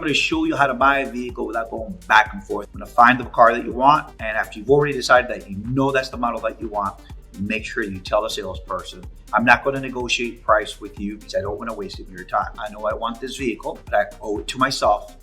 going to show you how to buy a vehicle without going back and forth. I'm going to find the car that you want, and after you've already decided that you know that's the model that you want, make sure you tell the salesperson, I'm not going to negotiate price with you because I don't want to waste your time. I know I want this vehicle, but I owe it to myself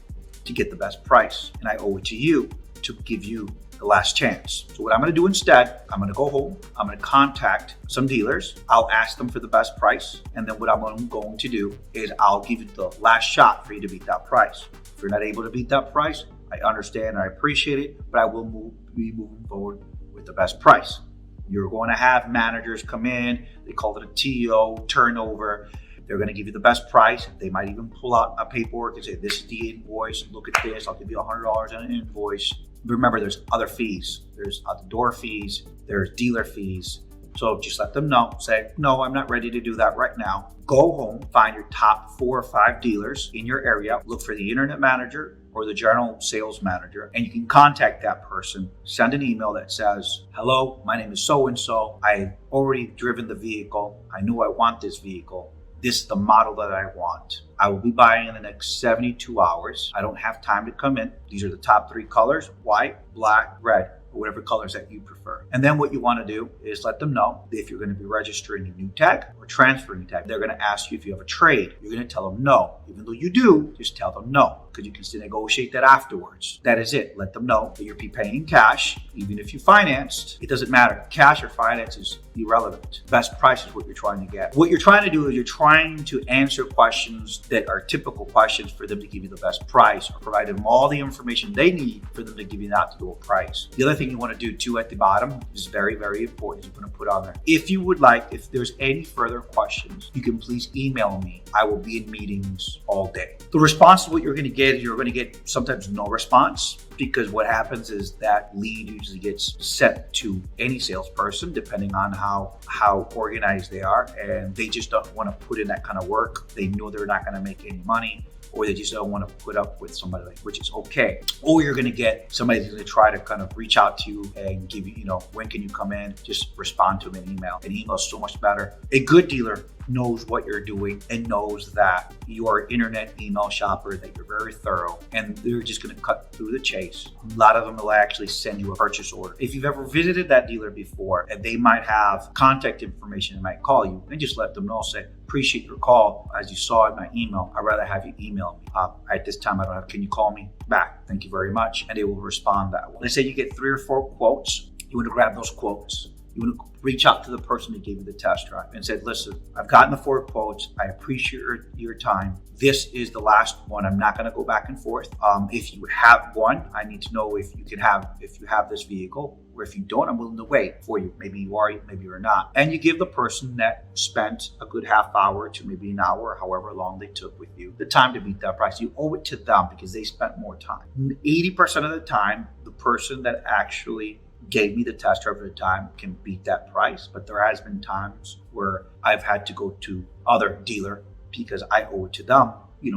to get the best price, and I owe it to you to give you the last chance. So what I'm going to do instead, I'm going to go home, I'm going to contact some dealers, I'll ask them for the best price, and then what I'm going to do is I'll give you the last shot for you to beat that price. If you're not able to beat that price, I understand, I appreciate it, but I will be moving forward with the best price. You're going to have managers come in, they call it a TO, turnover. They're going to give you the best price. They might even pull out a paperwork and say, this is the invoice, look at this, I'll give you $100 on an invoice. Remember, there's other fees. There's out-the-door fees, there's dealer fees. So just let them know, say, no, I'm not ready to do that right now. Go home, find your top 4 or 5 dealers in your area, look for the internet manager or the general sales manager, and you can contact that person. Send an email that says, hello, my name is so-and-so. I've already driven the vehicle. I know I want this vehicle. This is the model that I want. I will be buying in the next 72 hours. I don't have time to come in. These are the top 3 colors: white, black, red, or whatever colors that you prefer. And then what you want to do is let them know if you're going to be registering a new tag or transferring a tag. They're going to ask you if you have a trade. You're going to tell them no. Even though you do, just tell them no, because you can still negotiate that afterwards. That is it. Let them know that you're paying cash. Even if you financed, it doesn't matter. Cash or finance is irrelevant. Best price is what you're trying to get. What you're trying to do is you're trying to answer questions that are typical questions for them to give you the best price, or provide them all the information they need for them to give you that optimal price. The other thing you want to do too at the bottom is very, very important. You're going to put on there, if you would like, if there's any further questions, you can please email me. I will be in meetings all day. The response to what you're going to get is you're going to get sometimes no response, because what happens is that lead usually gets sent to any salesperson, depending on how organized they are, and they just don't want to put in that kind of work. They know they're not going to make any money, or they just don't want to put up with somebody, which is okay. Or you're going to get somebody who's going to try to kind of reach out to you and give you, when can you come in? Just respond to them in email. An email is so much better. A good dealer knows what you're doing and knows that you are an internet email shopper, that you're very thorough, and they're just going to cut through the chase. A lot of them will actually send you a purchase order. If you've ever visited that dealer before, and they might have contact information, they might call you, and just let them know, say, appreciate your call. As you saw in my email, I'd rather have you email me. At this time, I don't have, can you call me back? Thank you very much. And they will respond that way. Let's say you get 3 or 4 quotes. You want to grab those quotes. You want to reach out to the person that gave you the test drive and said, listen, I've gotten the 4 quotes. I appreciate your time. This is the last one. I'm not going to go back and forth. If you have one, I need to know if you have this vehicle, or if you don't, I'm willing to wait for you. Maybe you are, maybe you're not. And you give the person that spent a good half hour to maybe an hour, however long they took with you, the time to beat that price. You owe it to them because they spent more time. 80% of the time, the person that actually gave me the test drive at the time can beat that price. But there has been times where I've had to go to other dealer because I owe it to them,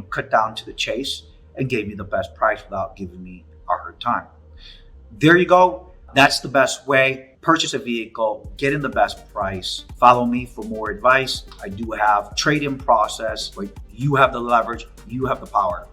cut down to the chase and gave me the best price without giving me a hard time. There you go. That's the best way. Purchase a vehicle, get in the best price. Follow me for more advice. I do have trade-in process, but you have the leverage, you have the power.